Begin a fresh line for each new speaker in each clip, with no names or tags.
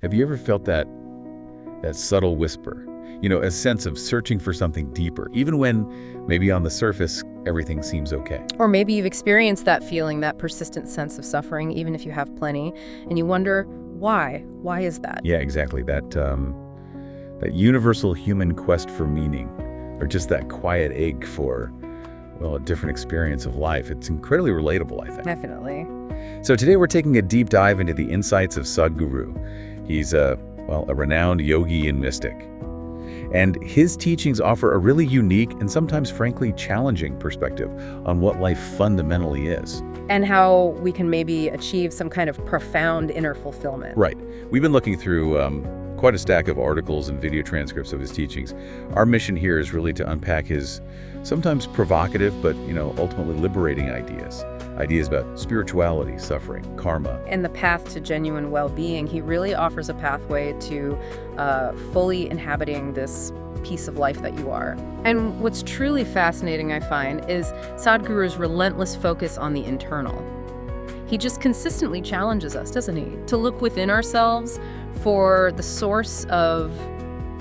Have you ever felt that subtle whisper? A sense of searching for something deeper, even when maybe on the surface everything seems okay.
Or maybe you've experienced that feeling, that persistent sense of suffering, even if you have plenty, and you wonder, why? Why is that?
Yeah, exactly. That universal human quest for meaning, or just that quiet ache for, well, a different experience of life. It's incredibly relatable, I think.
Definitely.
So today we're taking a deep dive into the insights of Sadhguru. He's a renowned yogi and mystic. And his teachings offer a really unique and sometimes frankly challenging perspective on what life fundamentally is.
And how we can maybe achieve some kind of profound inner fulfillment.
Right. We've been looking through quite a stack of articles and video transcripts of his teachings. Our mission here is really to unpack his sometimes provocative but, ultimately liberating ideas. Ideas about spirituality, suffering, karma.
And the path to genuine well-being. He really offers a pathway to fully inhabiting this piece of life that you are. And what's truly fascinating, I find, is Sadhguru's relentless focus on the internal. He just consistently challenges us, doesn't he? To look within ourselves for the source of,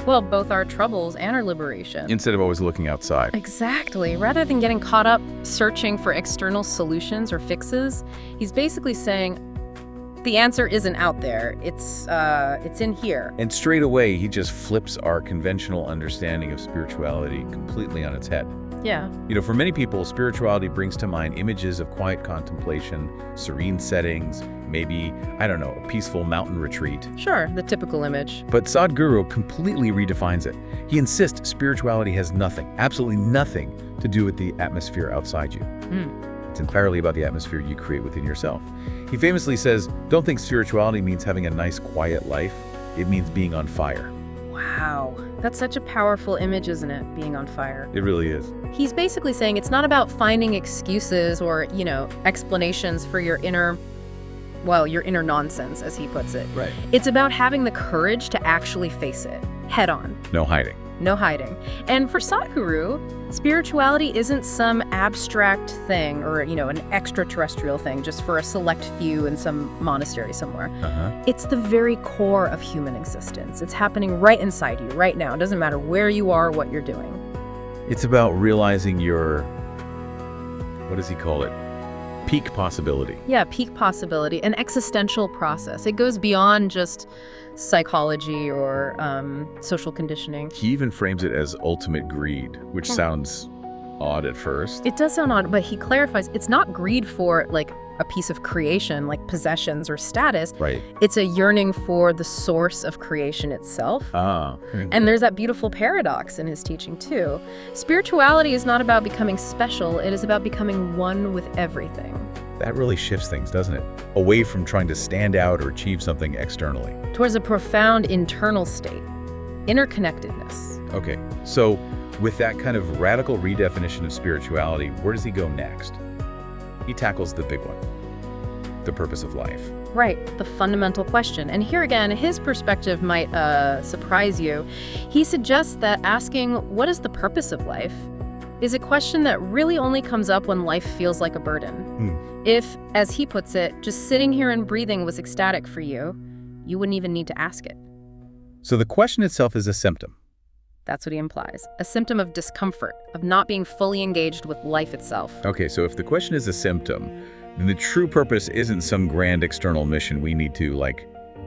well, both our troubles and our liberation.
Instead of always looking outside.
Exactly. Rather than getting caught up searching for external solutions or fixes, he's basically saying the answer isn't out there. It's in here.
And straight away, he just flips our conventional understanding of spirituality completely on its head.
Yeah.
For many people, spirituality brings to mind images of quiet contemplation, serene settings, maybe, a peaceful mountain retreat.
Sure, the typical image.
But Sadhguru completely redefines it. He insists spirituality has nothing, absolutely nothing, to do with the atmosphere outside you. It's entirely about the atmosphere you create within yourself. He famously says, don't think spirituality means having a nice, quiet life. It means being on fire.
Wow. That's such a powerful image, isn't it? Being on fire.
It really is.
He's basically saying it's not about finding excuses or, explanations for your inner nonsense, as he puts it.
Right.
It's about having the courage to actually face it head on.
No hiding.
No hiding. And for Sadhguru, spirituality isn't some abstract thing or, an extraterrestrial thing just for a select few in some monastery somewhere. It's the very core of human existence. It's happening right inside you, right now. It doesn't matter where you are, what you're doing.
It's about realizing your, what does he call it? Peak possibility.
Yeah, peak possibility, an existential process. It goes beyond just psychology or social conditioning.
He even frames it as ultimate greed, which sounds odd at first.
It does sound odd, but he clarifies it's not greed for a piece of creation, like possessions or status.
Right.
It's a yearning for the source of creation itself. And there's that beautiful paradox in his teaching too. Spirituality is not about becoming special, it is about becoming one with everything.
That really shifts things, doesn't it? Away from trying to stand out or achieve something externally.
Towards a profound internal state, interconnectedness.
Okay, so with that kind of radical redefinition of spirituality, where does he go next? He tackles the big one, the purpose of life.
Right, the fundamental question. And here again, his perspective might surprise you. He suggests that asking, what is the purpose of life, is a question that really only comes up when life feels like a burden. If, as he puts it, just sitting here and breathing was ecstatic for you, you wouldn't even need to ask it.
So the question itself is a symptom.
That's what he implies. A symptom of discomfort, of not being fully engaged with life itself.
Okay, so if the question is a symptom, then the true purpose isn't some grand external mission we need to,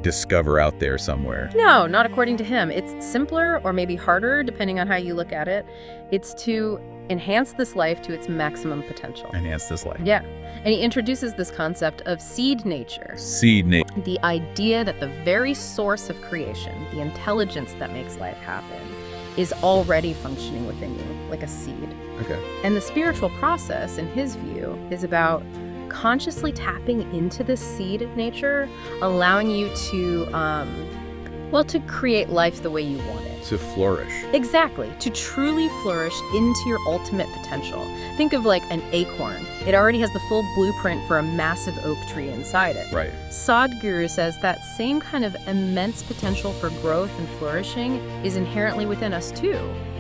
discover out there somewhere.
No, not according to him. It's simpler or maybe harder, depending on how you look at it. It's to enhance this life to its maximum potential.
Enhance this life.
Yeah. And he introduces this concept of seed nature.
Seed nature.
The idea that the very source of creation, the intelligence that makes life happen, is already functioning within you, like a seed.
Okay.
And the spiritual process, in his view, is about consciously tapping into this seed nature, allowing you to, to create life the way you want it.
To flourish.
Exactly. To truly flourish into your ultimate potential. Think of an acorn. It already has the full blueprint for a massive oak tree inside it.
Right.
Sadhguru says that same kind of immense potential for growth and flourishing is inherently within us too.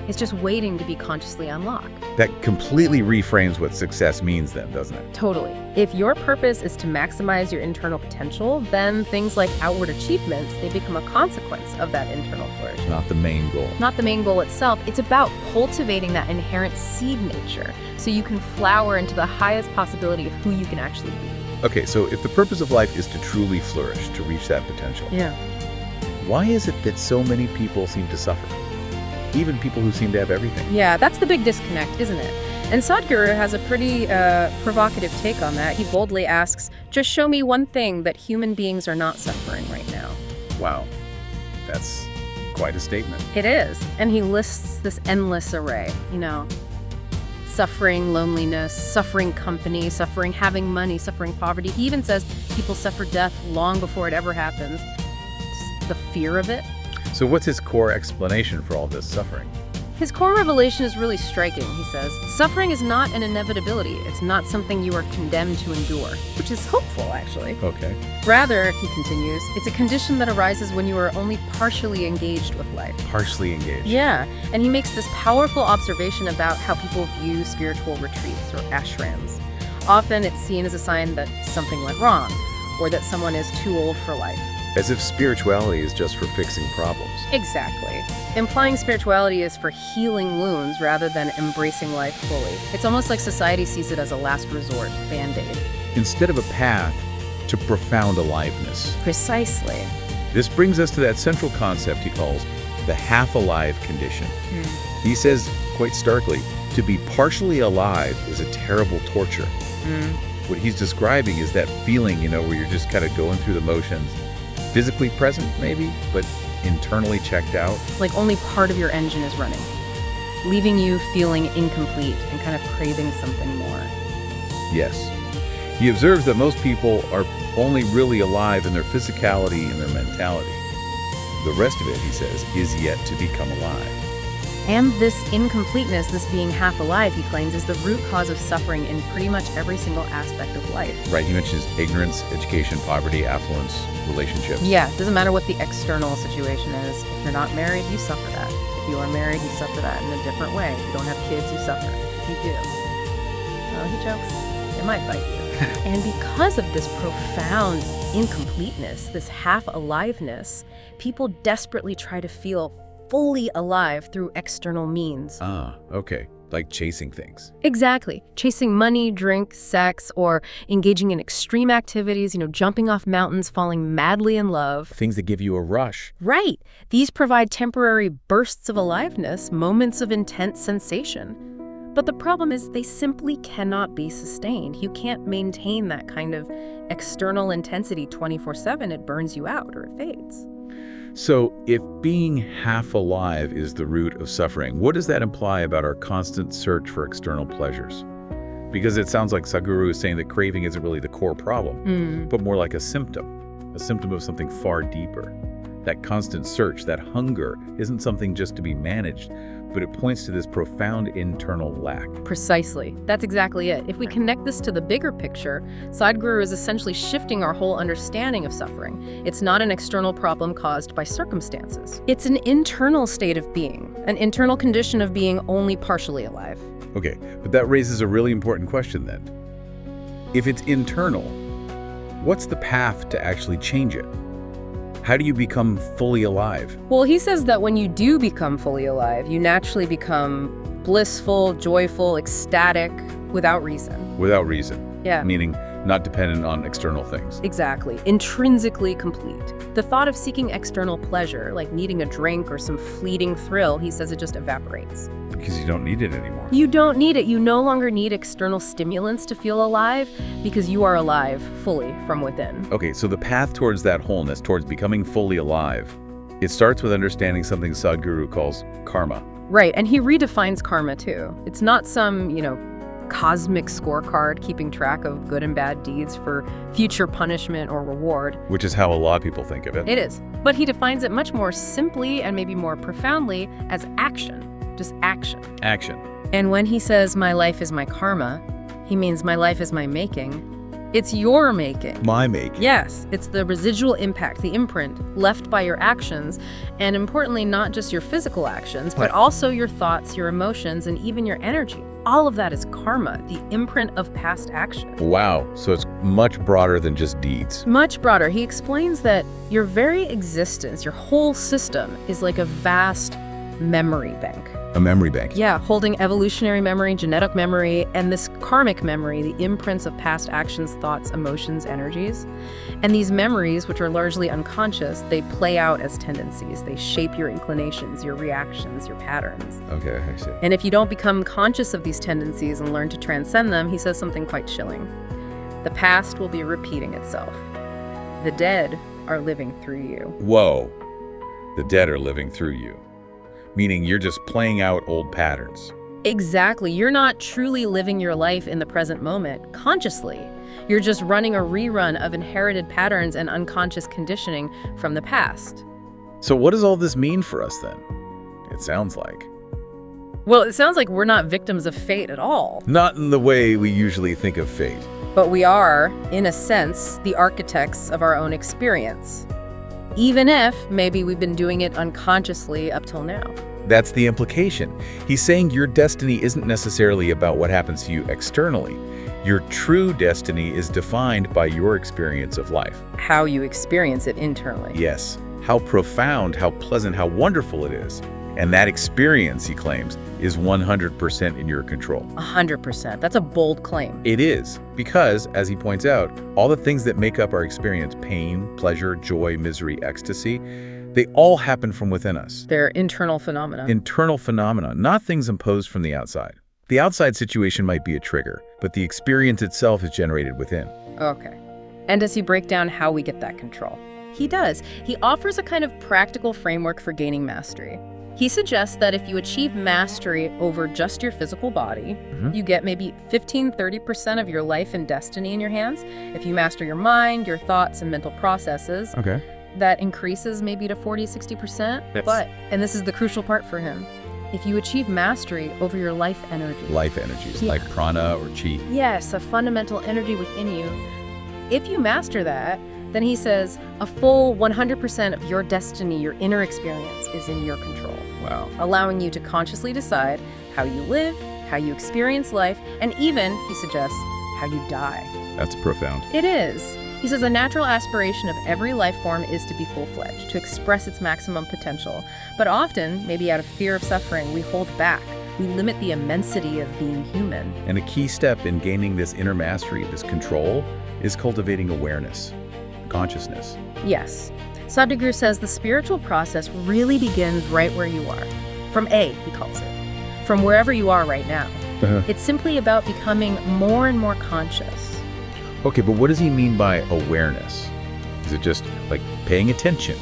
It's just waiting to be consciously unlocked.
That completely reframes what success means then, doesn't it?
Totally. If your purpose is to maximize your internal potential, then things like outward achievements, they become a consequence of that internal flourish.
Not the main goal.
Not the main goal itself. It's about cultivating that inherent seed nature so you can flower into the highest possibility of who you can actually be.
Okay, so if the purpose of life is to truly flourish, to reach that potential,
Yeah.
why is it that so many people seem to suffer? Even people who seem to have everything.
Yeah, that's the big disconnect, isn't it? And Sadhguru has a pretty provocative take on that. He boldly asks, just show me one thing that human beings are not suffering right now.
Wow, that's quite a statement.
It is. And he lists this endless array, suffering loneliness, suffering company, suffering having money, suffering poverty. He even says people suffer death long before it ever happens. Just the fear of it.
So what's his core explanation for all this suffering?
His core revelation is really striking, he says. Suffering is not an inevitability. It's not something you are condemned to endure, which is hopeful, actually.
Okay.
Rather, he continues, it's a condition that arises when you are only partially engaged with life.
Partially engaged.
Yeah, and he makes this powerful observation about how people view spiritual retreats or ashrams. Often it's seen as a sign that something went wrong, or that someone is too old for life.
As if spirituality is just for fixing problems.
Exactly. Implying spirituality is for healing wounds rather than embracing life fully. It's almost like society sees it as a last resort, Band-Aid.
Instead of a path to profound aliveness.
Precisely.
This brings us to that central concept he calls the half-alive condition. He says, quite starkly, to be partially alive is a terrible torture. What he's describing is that feeling, where you're just kind of going through the motions, physically present maybe, but internally checked out.
Like only part of your engine is running, leaving you feeling incomplete and kind of craving something more.
Yes. He observes that most people are only really alive in their physicality and their mentality. The rest of it, he says, is yet to become alive.
And this incompleteness, this being half alive, he claims, is the root cause of suffering in pretty much every single aspect of life.
Right, he mentions ignorance, education, poverty, affluence, relationships.
Yeah, it doesn't matter what the external situation is. If you're not married, you suffer that. If you are married, you suffer that in a different way. If you don't have kids, you suffer. If you do, well, he jokes, it might bite you. And because of this profound incompleteness, this half-aliveness, people desperately try to feel fully alive through external means.
Ah, okay. Like chasing things.
Exactly. Chasing money, drink, sex, or engaging in extreme activities, jumping off mountains, falling madly in love.
Things that give you a rush.
Right. These provide temporary bursts of aliveness, moments of intense sensation. But the problem is they simply cannot be sustained. You can't maintain that kind of external intensity 24/7. It burns you out or it fades.
So if being half alive is the root of suffering, what does that imply about our constant search for external pleasures? Because it sounds like Sadhguru is saying that craving isn't really the core problem, but more like a symptom of something far deeper. That constant search, that hunger, isn't something just to be managed, but it points to this profound internal lack.
Precisely. That's exactly it. If we connect this to the bigger picture, Sadhguru is essentially shifting our whole understanding of suffering. It's not an external problem caused by circumstances. It's an internal state of being, an internal condition of being only partially alive.
Okay, but that raises a really important question then. If it's internal, what's the path to actually change it? How do you become fully alive?
Well, he says that when you do become fully alive, you naturally become blissful, joyful, ecstatic, without reason.
Without reason.
Yeah.
Meaning not dependent on external things.
Exactly. Intrinsically complete. The thought of seeking external pleasure, like needing a drink or some fleeting thrill, he says it just evaporates.
Because you don't need it anymore.
You don't need it. You no longer need external stimulants to feel alive because you are alive fully from within.
Okay, so the path towards that wholeness, towards becoming fully alive, it starts with understanding something Sadhguru calls karma.
Right, and he redefines karma too. It's not some, cosmic scorecard keeping track of good and bad deeds for future punishment or reward.
Which is how a lot of people think of it.
It is. But he defines it much more simply and maybe more profoundly as action. Just action.
Action.
And when he says, my life is my karma, he means my life is my making, It's your making.
My making.
Yes, it's the residual impact, the imprint left by your actions, and importantly, not just your physical actions, but also your thoughts, your emotions, and even your energy. All of that is karma, the imprint of past action.
Wow, so it's much broader than just deeds.
Much broader. He explains that your very existence, your whole system, is like a vast memory bank.
A memory bank.
Yeah, holding evolutionary memory, genetic memory, and this karmic memory, the imprints of past actions, thoughts, emotions, energies. And these memories, which are largely unconscious, they play out as tendencies. They shape your inclinations, your reactions, your patterns.
Okay, I see.
And if you don't become conscious of these tendencies and learn to transcend them, he says something quite chilling. The past will be repeating itself. The dead are living through you.
Whoa. The dead are living through you. Meaning you're just playing out old patterns.
Exactly. You're not truly living your life in the present moment consciously. You're just running a rerun of inherited patterns and unconscious conditioning from the past.
So what does all this mean for us then? It sounds like.
Well, it sounds like we're not victims of fate at all.
Not in the way we usually think of fate.
But we are, in a sense, the architects of our own experience. Even if maybe we've been doing it unconsciously up till now.
That's the implication. He's saying your destiny isn't necessarily about what happens to you externally. Your true destiny is defined by your experience of life.
How you experience it internally.
Yes. How profound, how pleasant, how wonderful it is. And that experience, he claims, is 100% in your control.
100%. That's a bold claim.
It is, because, as he points out, all the things that make up our experience, pain, pleasure, joy, misery, ecstasy, they all happen from within us.
They're internal phenomena.
Internal phenomena, not things imposed from the outside. The outside situation might be a trigger, but the experience itself is generated within.
Okay. And does he break down how we get that control? He does. He offers a kind of practical framework for gaining mastery. He suggests that if you achieve mastery over just your physical body, you get maybe 15–30% of your life and destiny in your hands. If you master your mind, your thoughts, and mental processes, that increases maybe to 40–60%.
Yes.
But, and this is the crucial part for him, if you achieve mastery over your life energy.
Life energies,
Yeah.
like prana or chi.
Yes, a fundamental energy within you. If you master that, then he says a full 100% of your destiny, your inner experience, is in your control.
Wow.
Allowing you to consciously decide how you live, how you experience life, and even, he suggests, how you die.
That's profound.
It is. He says a natural aspiration of every life form is to be full-fledged, to express its maximum potential. But often, maybe out of fear of suffering, we hold back. We limit the immensity of being human.
And a key step in gaining this inner mastery, this control, is cultivating awareness, consciousness.
Yes. Sadhguru says the spiritual process really begins right where you are. From A, he calls it. From wherever you are right now. It's simply about becoming more and more conscious.
Okay, but what does he mean by awareness? Is it just like paying attention,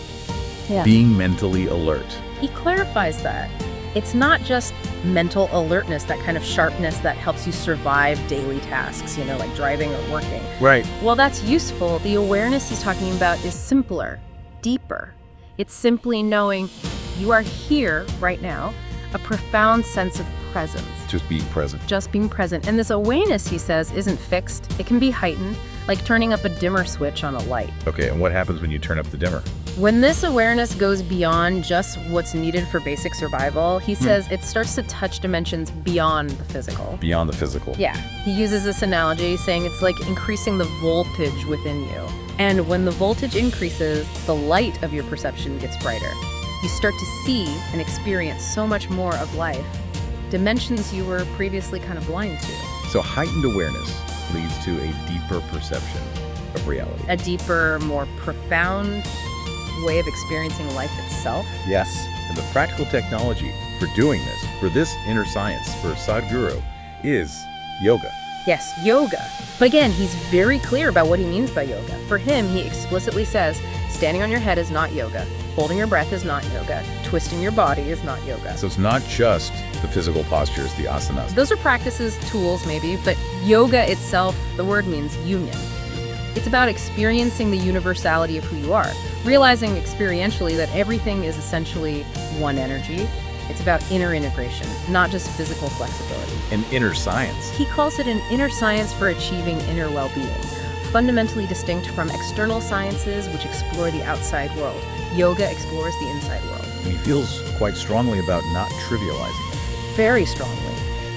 being mentally alert?
He clarifies that. It's not just mental alertness, that kind of sharpness that helps you survive daily tasks, like driving or working.
Right.
While that's useful, the awareness he's talking about is simpler, deeper. It's simply knowing you are here right now, a profound sense of presence.
Just being present.
Just being present. And this awareness, he says, isn't fixed. It can be heightened, like turning up a dimmer switch on a light.
Okay, and what happens when you turn up the dimmer?
When this awareness goes beyond just what's needed for basic survival, he says it starts to touch dimensions beyond the physical.
Beyond the physical.
Yeah. He uses this analogy, saying it's like increasing the voltage within you. And when the voltage increases, the light of your perception gets brighter. You start to see and experience so much more of life, dimensions you were previously kind of blind to.
So heightened awareness leads to a deeper perception of reality.
A deeper, more profound way of experiencing life itself.
Yes, and the practical technology for doing this, for this inner science, for Sadhguru, is yoga.
Yes, yoga. But again, he's very clear about what he means by yoga. For him, he explicitly says, standing on your head is not yoga. Holding your breath is not yoga. Twisting your body is not yoga.
So it's not just the physical postures, the asanas.
Those are practices, tools maybe, but yoga itself, the word means union. It's about experiencing the universality of who you are, realizing experientially that everything is essentially one energy. It's about inner integration, not just physical flexibility.
An inner science.
He calls it an inner science for achieving inner well-being, fundamentally distinct from external sciences which explore the outside world. Yoga explores the inside world.
And he feels quite strongly about not trivializing it.
Very strongly.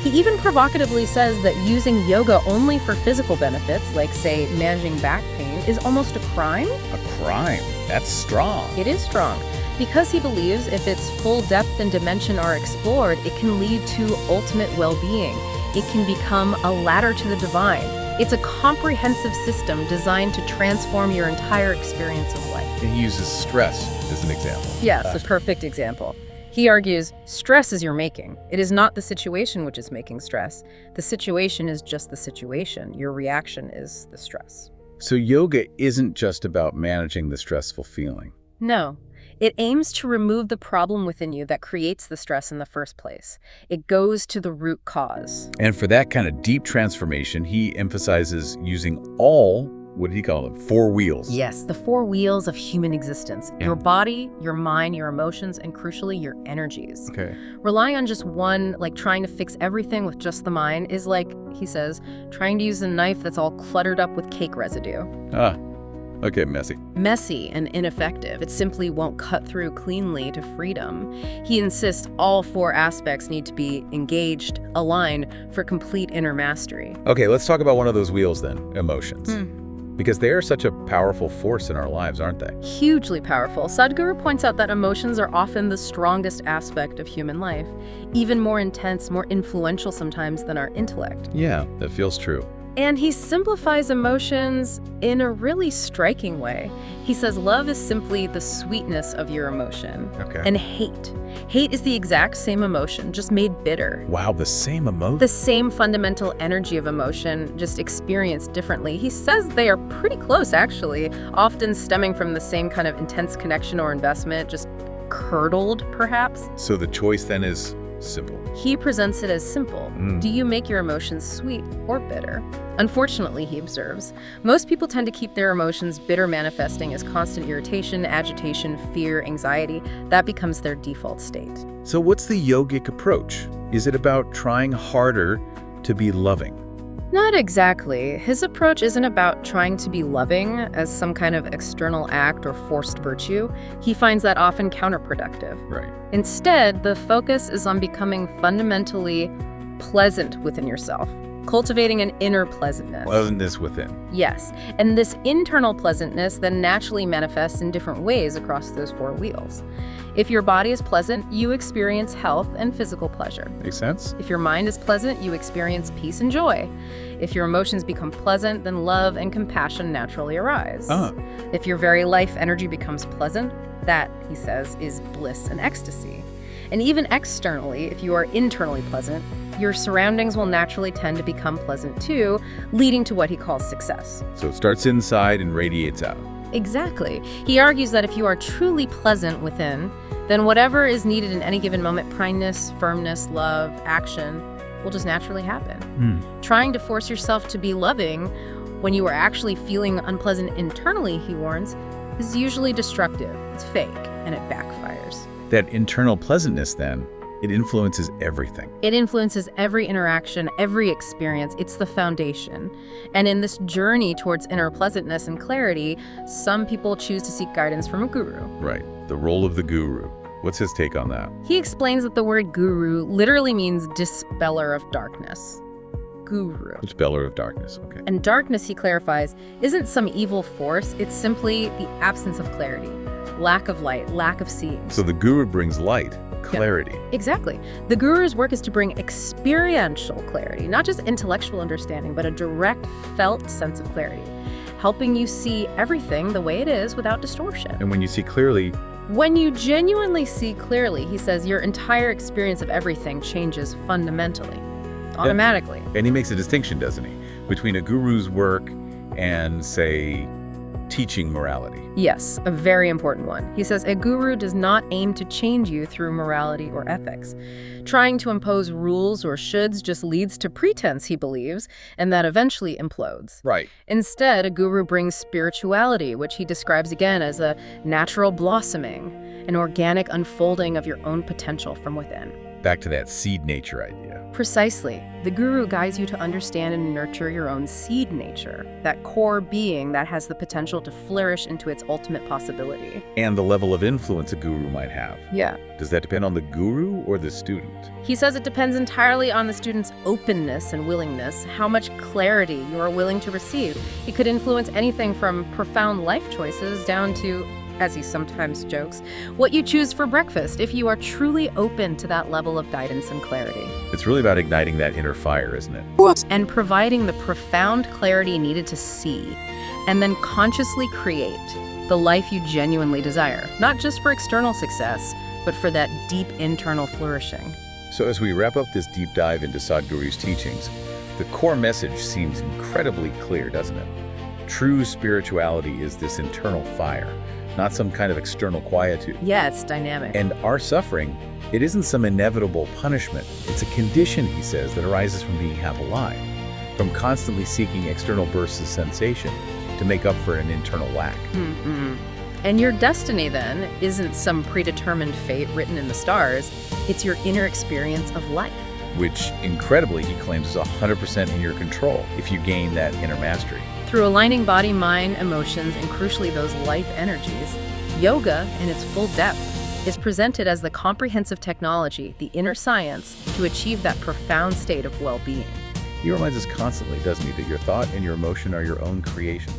He even provocatively says that using yoga only for physical benefits, like, say, managing back pain, is almost a crime.
A crime? That's strong.
It is strong. Because he believes if its full depth and dimension are explored, it can lead to ultimate well-being. It can become a ladder to the divine. It's a comprehensive system designed to transform your entire experience of life.
And he uses stress as an example.
Yes, a perfect example. He argues, stress is your making. It is not the situation which is making stress. The situation is just the situation. Your reaction is the stress.
So yoga isn't just about managing the stressful feeling.
No. It aims to remove the problem within you that creates the stress in the first place. It goes to the root cause.
And for that kind of deep transformation, he emphasizes using all, what did he call them, 4 wheels.
Yes, the 4 wheels of human existence.
Yeah.
Your body, your mind, your emotions, and crucially, your energies.
Okay.
Relying on just one, like trying to fix everything with just the mind, is like, he says, trying to use a knife that's all cluttered up with cake residue.
Okay, messy.
Messy and ineffective. It simply won't cut through cleanly to freedom. He insists all 4 aspects need to be engaged, aligned for complete inner mastery.
Okay, let's talk about one of those wheels then, emotions. Because they are such a powerful force in our lives, aren't they?
Hugely powerful. Sadhguru points out that emotions are often the strongest aspect of human life, even more intense, more influential sometimes than our intellect.
Yeah, that feels true.
And he simplifies emotions in a really striking way. He says love is simply the sweetness of your emotion.
Okay.
And hate. Hate is the exact same emotion, just made bitter.
Wow, the same emotion?
The same fundamental energy of emotion, just experienced differently. He says they are pretty close, actually, often stemming from the same kind of intense connection or investment, just curdled, perhaps.
So the choice then is simple.
He presents it as simple. Do you make your emotions sweet or bitter? Unfortunately, he observes, most people tend to keep their emotions bitter, manifesting as constant irritation, agitation, fear, anxiety. That becomes their default state.
So what's the yogic approach? Is it about trying harder to be loving?
Not exactly. His approach isn't about trying to be loving as some kind of external act or forced virtue. He finds that often counterproductive.
Right.
Instead, the focus is on becoming fundamentally pleasant within yourself, cultivating an inner pleasantness.
Pleasantness within.
Yes, and this internal pleasantness then naturally manifests in different ways across those 4 wheels. If your body is pleasant, you experience health and physical pleasure.
Makes sense?
If your mind is pleasant, you experience peace and joy. If your emotions become pleasant, then love and compassion naturally arise. If your very life energy becomes pleasant, that, he says, is bliss and ecstasy. And even externally, if you are internally pleasant, your surroundings will naturally tend to become pleasant too, leading to what he calls success.
So it starts inside and radiates out.
Exactly. He argues that if you are truly pleasant within, then whatever is needed in any given moment, kindness, firmness, love, action, will just naturally happen. Trying to force yourself to be loving when you are actually feeling unpleasant internally, he warns, is usually destructive. It's fake, and it backfires.
That internal pleasantness then, it influences everything.
It influences every interaction, every experience. It's the foundation. And in this journey towards inner pleasantness and clarity, some people choose to seek guidance from a guru.
Right. The role of the guru. What's his take on that?
He explains that the word guru literally means dispeller of darkness. Guru.
Dispeller of darkness. Okay.
And darkness, he clarifies, isn't some evil force. It's simply the absence of clarity, lack of light, lack of seeing.
So the guru brings light, clarity.
Yeah, exactly. The guru's work is to bring experiential clarity, not just intellectual understanding, but a direct, felt sense of clarity, helping you see everything the way it is without distortion.
And when you see clearly,
when you genuinely see clearly, he says, your entire experience of everything changes fundamentally, automatically.
And he makes a distinction, doesn't he, between a guru's work and, say, teaching morality.
Yes, a very important one. He says a guru does not aim to change you through morality or ethics. Trying to impose rules or shoulds just leads to pretense, he believes, and that eventually implodes.
Right.
Instead, a guru brings spirituality, which he describes again as a natural blossoming, an organic unfolding of your own potential from within.
Back to that seed nature idea.
Precisely. The guru guides you to understand and nurture your own seed nature, that core being that has the potential to flourish into its ultimate possibility.
And the level of influence a guru might have.
Yeah.
Does that depend on the guru or the student?
He says it depends entirely on the student's openness and willingness, how much clarity you are willing to receive. He could influence anything from profound life choices down to, as he sometimes jokes, what you choose for breakfast if you are truly open to that level of guidance and clarity.
It's really about igniting that inner fire, isn't it?
And providing the profound clarity needed to see, and then consciously create the life you genuinely desire, not just for external success, but for that deep internal flourishing.
So as we wrap up this deep dive into Sadhguru's teachings, the core message seems incredibly clear, doesn't it? True spirituality is this internal fire, not some kind of external quietude.
Yeah, it's dynamic.
And our suffering, it isn't some inevitable punishment. It's a condition, he says, that arises from being half alive, from constantly seeking external bursts of sensation to make up for an internal lack.
And your destiny, then, isn't some predetermined fate written in the stars. It's your inner experience of life.
Which, incredibly, he claims is 100% in your control if you gain that inner mastery.
Through aligning body, mind, emotions, and crucially those life energies, yoga, in its full depth, is presented as the comprehensive technology, the inner science, to achieve that profound state of well-being.
He reminds us constantly, doesn't he, that your thought and your emotion are your own creations.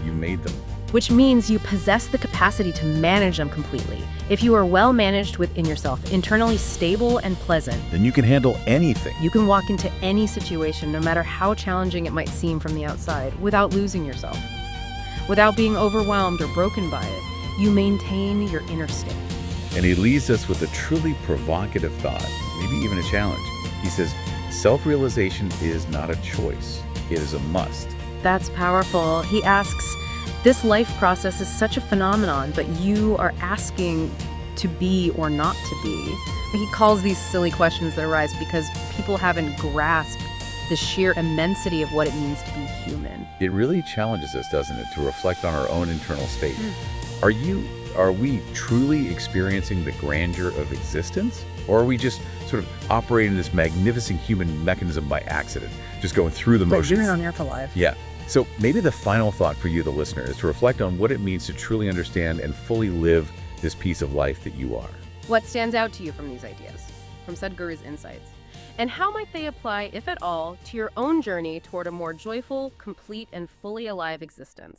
You made them.
Which means you possess the capacity to manage them completely. If you are well managed within yourself, internally stable and pleasant,
Then you can handle anything.
you can walk into any situation, no matter how challenging it might seem from the outside, without losing yourself. Without being overwhelmed or broken by it, you maintain your inner state.
And he leaves us with a truly provocative thought, maybe even a challenge. He says, self-realization is not a choice. It is a must.
That's powerful. He asks, this life process is such a phenomenon, but you are asking to be or not to be. He calls these silly questions that arise because people haven't grasped the sheer immensity of what it means to be human.
It really challenges us, doesn't it, to reflect on our own internal state. Are we truly experiencing the grandeur of existence? Or are we just sort of operating this magnificent human mechanism by accident, just going through the motions?
But on there for life.
Yeah. So maybe the final thought for you, the listener, is to reflect on what it means to truly understand and fully live this piece of life that you are.
What stands out to you from these ideas, from Sadhguru's insights? And how might they apply, if at all, to your own journey toward a more joyful, complete, and fully alive existence?